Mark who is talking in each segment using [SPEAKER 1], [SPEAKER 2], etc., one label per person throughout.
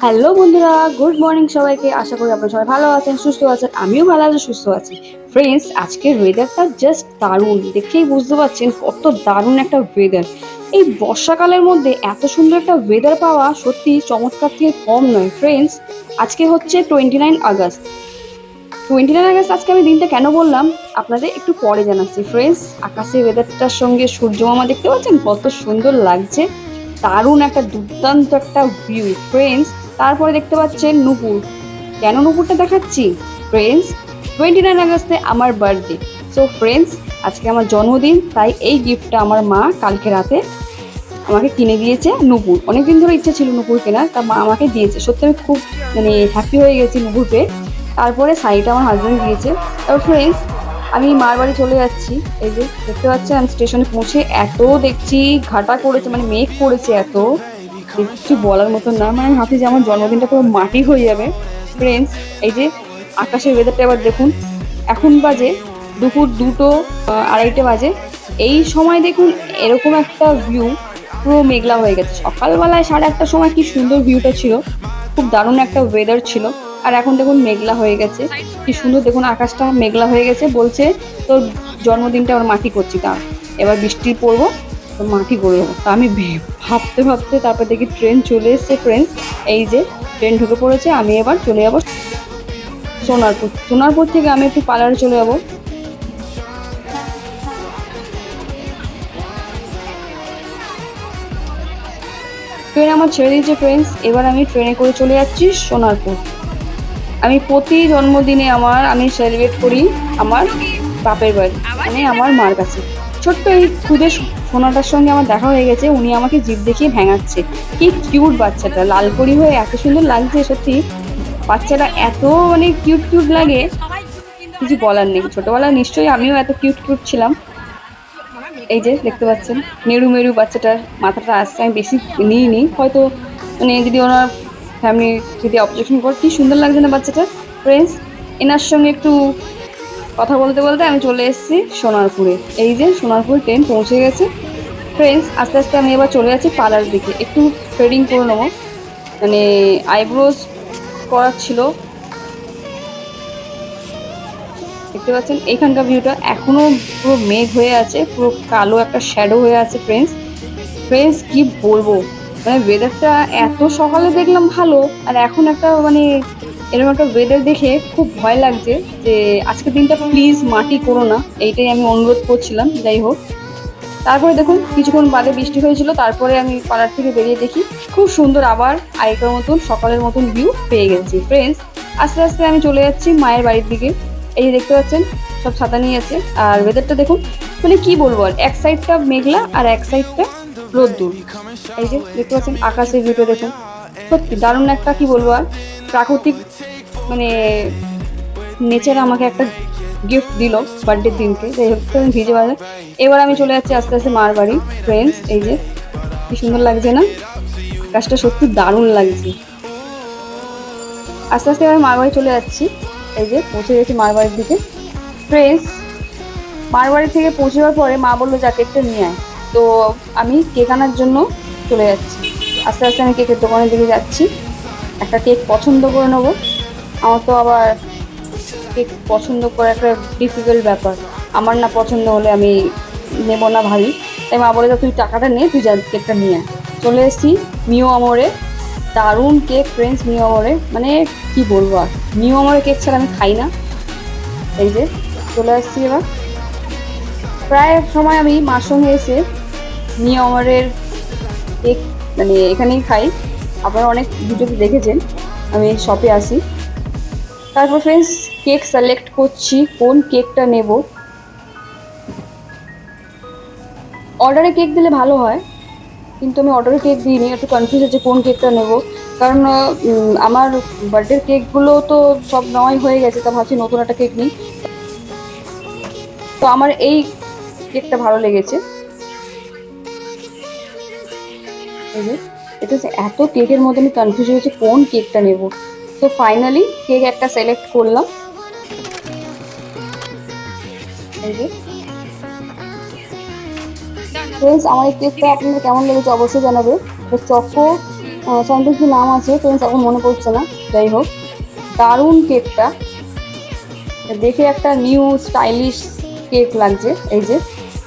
[SPEAKER 1] Hello বন্ধুরা, good morning সবাইকে। আশা করি আপনারা সবাই ভালো আছেন, সুস্থ আছেন। আমিও ভালো আছি, সুস্থ আছি। ফ্রেন্ডস, আজকের ওয়েদারটা জাস্ট দারুণ। দেখেই বুঝতে পারছেন কত দারুণ একটা ওয়েদার। এই বর্ষাকালের মধ্যে এত সুন্দর একটা ওয়েদার পাওয়া সত্যি চমৎকার থেকে কম নয়। ফ্রেন্ডস, আজকে হচ্ছে 29 আগস্ট। 29 আগস্ট আজকে আমি দিনটা কেন বললাম আপনাদের একটু পরে জানাচ্ছি। ফ্রেন্ডস, আকাশের ওয়েদারটার সঙ্গে সূর্য মামা দেখতে পাচ্ছেন কত সুন্দর লাগছে। দারুণ একটা দুর্দান্ত একটা ভিউ ফ্রেন্ডস। তারপরে দেখতে পাচ্ছেন নুপুর। কেন নুপুরটা দেখাচ্ছি? ফ্রেন্ডস, 29 আগস্টে আমার বার্থডে। সো ফ্রেন্ডস, আজকে আমার জন্মদিন, তাই এই গিফটটা আমার মা কালকে রাতে আমাকে কিনে দিয়েছে। নুপুর অনেকদিন ধরে ইচ্ছা ছিল নুপুর কেনার, তা মা আমাকে দিয়েছে। সত্যি আমি খুব হ্যাপি হয়ে গেছি নুপুর পেয়ে। তারপরে শাড়িটা আমার হাজব্যান্ড দিয়েছে। তারপর ফ্রেন্ডস, আমি মার বাড়ি চলে যাচ্ছি। এই যে দেখতে পাচ্ছি আমি স্টেশনে পৌঁছে এত দেখছি ঘাটা করেছে, মেঘ করেছে এত, কিছু বলার মতো না। আমি ভাবছি যে আমার জন্মদিনটা পুরো মাটি হয়ে যাবে। ফ্রেন্ডস, এই যে আকাশের ওয়েদারটা এবার দেখুন। এখন বাজে দুপুর 2টো 2:30 বাজে। এই সময় দেখুন এরকম একটা ভিউ, পুরো মেঘলা হয়ে গেছে। সকালবেলায় 8:30টার সময় কি সুন্দর ভিউটা ছিল, খুব দারুণ একটা ওয়েদার ছিল। আর এখন দেখুন মেঘলা হয়ে গেছে, কি সুন্দর দেখুন আকাশটা মেঘলা হয়ে গেছে। বলছে তোর জন্মদিনটা ওর মাটি করছি, তা এবার বৃষ্টি পড়বো তো মাটি করে দেবো। তা আমি ভাবতে ভাবতে তারপর দেখি ট্রেন চলে এসছে। ফ্রেন্ডস, এই যে ট্রেন ঢুকে পড়েছে। আমি এবার চলে যাবো সোনারপুর। সোনারপুর থেকে আমি একটু পার্লারে চলে যাবো। ট্রেন আমার ছেড়ে দিয়েছে ফ্রেন্ডস। এবার আমি ট্রেনে করে চলে যাচ্ছি সোনারপুর। আমি প্রতি জন্মদিনে আমি সেলিব্রেট করি আমার বাপের বাড়ি, আমার মার কাছে। ছোট্ট এই খুদে সোনাটার সঙ্গে আমার দেখা হয়ে গেছে। উনি আমাকে জিভ দেখিয়ে ভেঙাচ্ছে। কি কিউট বাচ্চাটা, লালকড়ি হয়ে এত সুন্দর লাগছে। সত্যি বাচ্চাটা এত কিউট কিউট লাগে, কিছু বলার নেই। ছোটবেলায় নিশ্চয়ই আমিও এত কিউট কিউট ছিলাম। এই যে দেখতে পাচ্ছেন মেরু মেরু বাচ্চাটার মাথাটা আসছে। আমি বেশি নিইনি হয়তো, যদি ওনার ফ্যামিলি যদি অবজেকশন করে। কি সুন্দর লাগছে না বাচ্চাটা। ফ্রেন্ডস, এনার সঙ্গে একটু কথা বলতে বলতে আমি চলে এসেছি সোনারপুরে। এই যে সোনারপুর ট্রেন পৌঁছে গেছে। ফ্রেন্ডস, আস্তে আস্তে আমি এবার চলে যাচ্ছি পার্লার দিকে। একটু থ্রেডিং করে নেবো, আইব্রোজ করার ছিল। দেখতে পাচ্ছেন এইখানকার ভিউটা এখনো পুরো মেঘ হয়ে আছে, পুরো কালো একটা শ্যাডো হয়ে আছে। ফ্রেন্ডস, ফ্রেন্ডস কি বলবো, ওয়েদারটা এত সকালে দেখলাম ভালো, আর এখন একটা এরকম একটা ওয়েদার দেখে খুব ভয় লাগছে যে আজকের দিনটা প্লিজ মাটি করো না, এইটাই আমি অনুরোধ করছিলাম। যাই হোক, তারপরে দেখুন কিছুক্ষণ বাদে বৃষ্টি হয়েছিল। তারপরে আমি পার্লার থেকে বেরিয়ে দেখি খুব সুন্দর আবার আগেকার মতন সকালের মতন ভিউ পেয়ে গেছি। ফ্রেন্ডস, আস্তে আস্তে আমি চলে যাচ্ছি মায়ের বাড়ির দিকে। এই যে দেখতে পাচ্ছেন সব ছাতা নিয়ে আছে। আর ওয়েদারটা দেখুন, কি বলবো, আর এক সাইডটা মেঘলা আর এক সাইডটা রোদ্দুর। এই যে দেখতে পাচ্ছেন আকাশের ভিউটা দেখুন, সত্যি দারুণ একটা, কি বলবো আর, প্রাকৃতিক মানে নেচার আমাকে একটা গিফট দিল বার্থডের দিনকে। যাই হোক, আমি ভিজে বাজে। এবার আমি চলে যাচ্ছি আস্তে আস্তে মার বাড়ি। ফ্রেন্ডস, এই যে কি সুন্দর লাগছে না, আকাশটা সত্যি দারুণ লাগছে। আস্তে আস্তে আমি মার বাড়ি চলে যাচ্ছি। এই যে পৌঁছে গেছি মার বাড়ির দিকে। ফ্রেন্ডস, মার বাড়ি থেকে পৌঁছে যাওয়ার পরে মা বললো যা কেকটা নিয়ে আয়। তো আমি কেক আনার জন্য চলে যাচ্ছি। আস্তে আস্তে আমি কেকের দোকানের দিকে যাচ্ছি, একটা কেক পছন্দ করে নেবো। আমার তো আবার কেক পছন্দ করা একটা ডিফিকাল্ট ব্যাপার। আমার না পছন্দ হলে আমি নেব না ভাবি। তাই মা বলে তুই টাকাটা নে, তুই যা কেকটা নিয়ে আয়। চলে এসেছি মিও আমরে, দারুণ কেক ফ্রেন্ডস। মিও আমরে কি বলবো আর, মিও আমরে কেক ছাড়া আমি খাই না। এই যে চলে আসছি এবার। প্রায় সময় আমি মার সঙ্গে এসে মিও আমরের কেক এখানেই খাই। আপনারা অনেক ভিডিওতে দেখেছেন আমি শপে আসি। তারপর ফ্রেন্ডস, কেক সিলেক্ট করছি কোন কেকটা নেব। অর্ডারে কেক দিলে ভালো হয়, কিন্তু আমি অর্ডারে কেক দিইনি। একটু কনফিউজ হচ্ছে কোন কেকটা নেব, কারণ আমার বার্থডের কেকগুলো তো সব নেওয়াই হয়ে গেছে। তা ভাবছি নতুন একটা কেক নিই। তো আমার এই কেকটা ভালো লেগেছে। এই যে এটা হচ্ছে, এত কেকের মধ্যে আমি কনফিউজ হয়েছে কোন কেকটা নেব। তো ফাইনালি কেক একটা সিলেক্ট করলাম। এই যে ফ্রেন্ডস, আমার এই কেকটা আপনাদের কেমন লেগেছে অবশ্যই জানাবে। চকো সামথিং কি নাম আছে ফ্রেন্ডস, এখন মনে পড়ছে না। যাই হোক, দারুণ কেকটা দেখে, একটা নিউ স্টাইলিশ কেক লাগছে। এই যে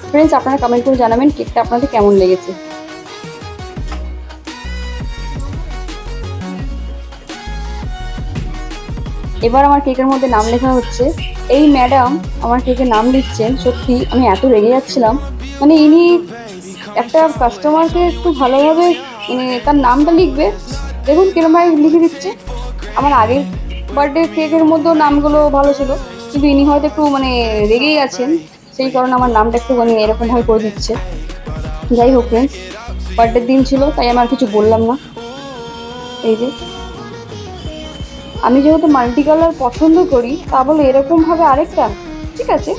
[SPEAKER 1] ফ্রেন্ডস, আপনারা কমেন্ট করে জানাবেন কেকটা আপনাদের কেমন লেগেছে। এবার আমার কেকের মধ্যে নাম লেখা হচ্ছে। এই ম্যাডাম আমার কেকের নাম লিখছেন, সত্যি আমি এত রেগে যাচ্ছিলাম। মানে ইনি একটা কাস্টমারকে একটু ভালোভাবে মানে তার নামটা লিখবে, দেখুন কিরমভাবে লিখে দিচ্ছে। আমার আগের বার্থডে কেকের মধ্যেও নামগুলো ভালো ছিল, কিন্তু ইনি হয়তো একটু মানে রেগেই আছেন, সেই কারণে আমার নামটা একটু মানে এরকমভাবে করে দিচ্ছে। যাই হোক ফ্রেন্ডস, বার্থডের দিন ছিল তাই আমার কিছু বললাম না। এই যে আমি যেহেতু মাল্টি কালার পছন্দ করি, তা বলে এরকমভাবে আরেকটা, ঠিক আছে,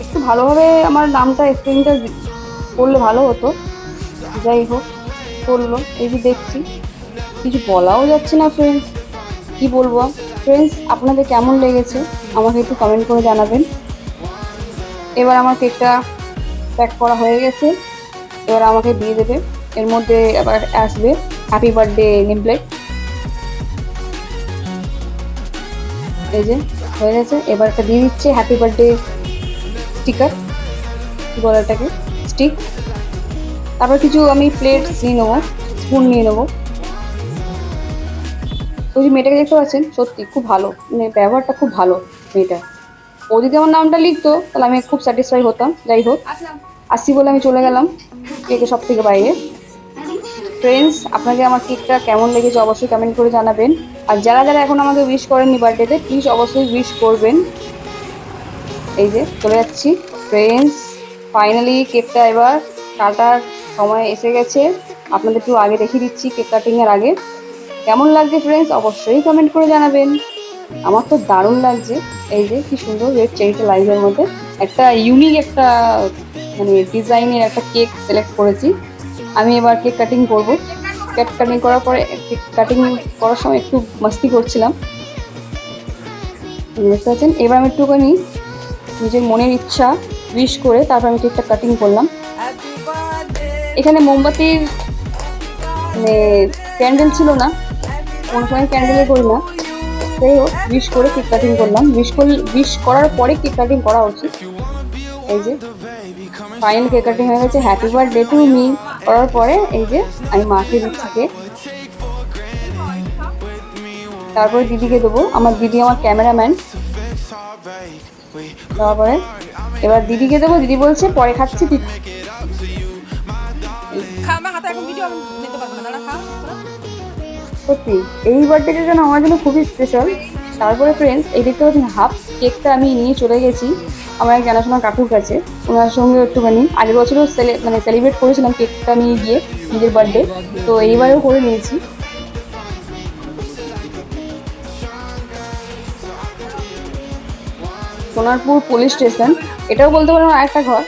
[SPEAKER 1] একটু ভালোভাবে আমার নামটা স্পেলিংটা করলে ভালো হতো। যাই হোক, করলো। এই যে দেখছি, কিছু বলাও যাচ্ছে না ফ্রেন্ডস, কি বলবো। ফ্রেন্ডস, আপনাদের কেমন লেগেছে আমাকে একটু কমেন্ট করে জানাবেন। এবার আমার কেকটা প্যাক করা হয়ে গেছে, এবার আমাকে দিয়ে দেবে। এর মধ্যে আবার আসবে হ্যাপি বার্থডে নেম প্লেট। এই যে হয়ে গেছে, এবার একটা দিয়ে দিচ্ছে হ্যাপি বার্থডে স্টিকার, কি বলে এটাকে, স্টিক। তারপর কিছু আমি প্লেট নিয়ে নেবো, স্পুন নিয়ে নেবো। ওই যে মেয়েটাকে দেখতে পাচ্ছেন, সত্যি খুব ভালো, মানে ব্যবহারটা খুব ভালো মেয়েটা। ও যদি আমার নামটা লিখতো তাহলে আমি খুব স্যাটিসফাই হতাম। যাই হোক, আসছি বলে আমি চলে গেলাম কেকের সব থেকে বাইরে। ফ্রেন্ডস, আপনাদের আমার কেকটা কেমন লেগেছে অবশ্যই কমেন্ট করে জানাবেন। আর যারা যারা এখন আমাকে উইশ করেননি বার্থডেতে, প্লিজ অবশ্যই উইশ করবেন। এই যে চলে যাচ্ছি ফ্রেন্ডস, ফাইনালি কেকটা এবার কাটার সময় এসে গেছে। আপনাদের একটু আগে দেখিয়ে দিচ্ছি কেক কাটিংয়ের আগে কেমন লাগছে ফ্রেন্ডস, অবশ্যই কমেন্ট করে জানাবেন। আমার তো দারুণ লাগছে। এই যে কি সুন্দর রেড চেরিটা লাইভের মধ্যে একটা ইউনিক একটা মানে ডিজাইনের একটা কেক সিলেক্ট করেছি। আমি এবার কেক কাটিং করব। কেক কাটিং করার পরে, কেক কাটিং করার সময় একটু মাস্তি করছিলাম, বুঝতে পারছেন। এবার আমি একটুখানি নিজের মনের ইচ্ছা উইশ করে তারপর আমি কেকটা কাটিং করলাম। এখানে মোমবাতির মানে ক্যান্ডেল ছিল না, কোনো সময় ক্যান্ডেলে করি না। যাই হোক, উইশ করে কেক কাটিং করলাম। উইশ করার পরে কেক কাটিং করা উচিত। এই যে ফাইনাল কেক কাটিং হয়ে গেছে, হ্যাপি বার্থডে টু মি করার পরে এই যে আমি মাকে দিচ্ছি কেক, তারপরে দিদিকে দেবো। আমার দিদি আমার ক্যামেরাম্যান। তারপরে এবার দিদিকে দেবো, দিদি বলছে পরে খাচ্ছি তুই। সত্যি এই বার্থডেটা যেন আমার জন্য খুবই স্পেশাল। তারপরে ফ্রেন্ডস, এই দেখতে পাচ্ছেন হাফ কেকটা আমি নিয়ে চলে গেছি আমার এক জানাশোনা কাকুর কাছে। ওনার সঙ্গে একটুখানি আগের বছরও সেলিব্রেট করেছিলাম কেকটা নিয়ে গিয়ে নিজের বার্থডে, তো এইবারেও করে নিয়েছি। সোনারপুর পুলিশ স্টেশন, এটাও বলতে পারেন আরেকটা ঘর।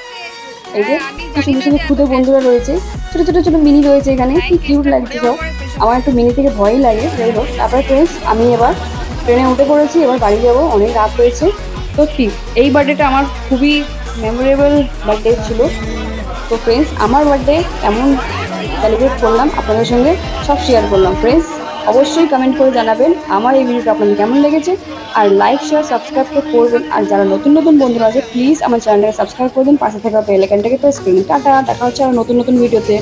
[SPEAKER 1] এই যে কি সুন্দর সুন্দর ক্ষুদে বন্ধুরা রয়েছে, ছোটো ছোটো ছোটো মিনি রয়েছে এখানে, কি কিউট লাগছে সব। আমার একটু মিনি থেকে ভয়ই লাগে। যাই হোক, তারপরে ফ্রেন্ডস আমি এবার ট্রেনে উঠে পড়েছি, এবার বাড়ি যাবো, অনেক রাত হয়েছে। সত্যি এই বার্থডেটা আমার খুবই মেমোরেবল বার্থডে ছিল। তো ফ্রেন্ডস, আমার বার্থডে কেমন সেলিব্রেট করলাম আপনাদের সঙ্গে সব শেয়ার করলাম। ফ্রেন্ডস, অবশ্যই কমেন্ট করে জানাবেন আমার এই ভিডিওটা আপনাদের কেমন লেগেছে, আর লাইক শেয়ার সাবস্ক্রাইব তো করবেন। আর যারা নতুন নতুন বন্ধুরা আছে, প্লিজ আমার চ্যানেলটাকে সাবস্ক্রাইব করে দিন, পাশে থাকা বেল আইকনটাকে প্রেস করুন। টাটা, দেখা হচ্ছে আর নতুন নতুন ভিডিওতে।